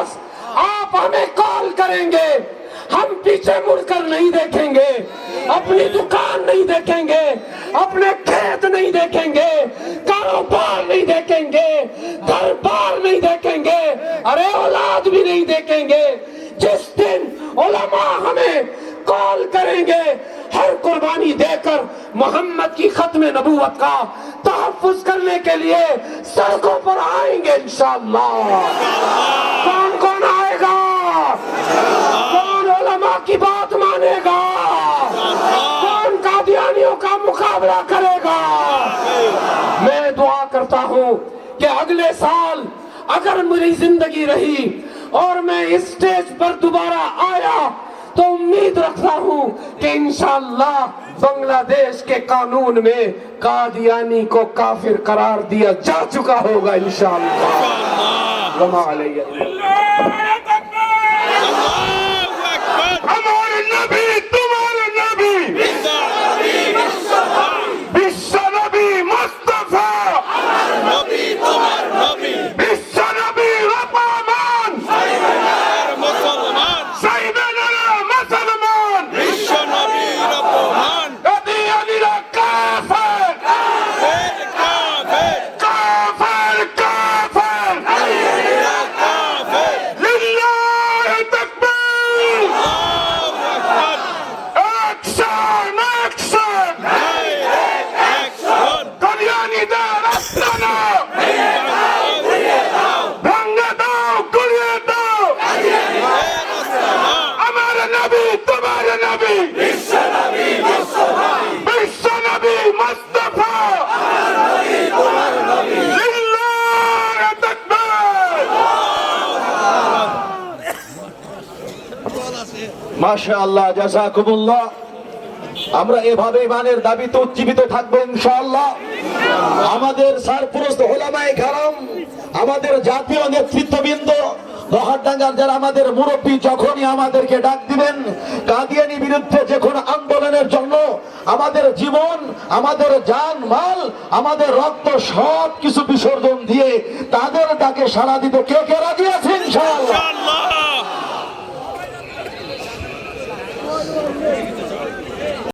पास आप हमें कॉल करेंगे, हम पीछे मुड़कर नहीं देखेंगे, अपनी दुकान नहीं देखेंगे, अपने खेत नहीं देखेंगे, कारोबार नहीं देखेंगे, घर बार नहीं देखेंगे, अरे औलाद भी नहीं देखेंगे। जिस दिन उलमा हमें कॉल करेंगे, हर कुर्बानी देकर मोहम्मद की खत्म नबूवत का तहफ्फुज करने के लिए सड़कों पर आएंगे इंशाअल्लाह। कौन कौन आएगा? कौन उलमा की बात मानेगा? कौन कादियानियों का मुकाबला करेगा? मैं दुआ करता हूं कि अगले साल अगर मेरी जिंदगी रही और मैं इस स्टेज पर दोबारा आया तो उम्मीद रखता हूं कि इंशाअल्लाह बांग्लादेश के कानून में कादियानी को काफिर करार दिया जा चुका होगा इंशाअल्लाह। हमारे नबी तुम्हारे नबी विश्व नबी मुस्तफा, विश्व नबी रहमान, মাশাআল্লাহ, জাযাকুমুল্লাহ। আমরা এভাবে ইমানের দাবিতে উজ্জীবিত থাকবো ইনশাআল্লাহ। আমাদের সরপুরুস্ত উলামায়ে কেরাম, আমাদের জাতীয় নেতৃত্ববৃন্দ, লোহারডাঙ্গার যারা আমাদের মুরব্বী, যখনই আমাদেরকে ডাক দিবেন কাদিয়ানি বিরুদ্ধে যে কোনো আন্দোলনের জন্য আমাদের জীবন, আমাদের জান মাল, আমাদের রক্ত সব কিছু বিসর্জন দিয়ে তাদের ডাকে সাড়া দিতে কে কে রাজি আছেন ইনশাআল্লাহ?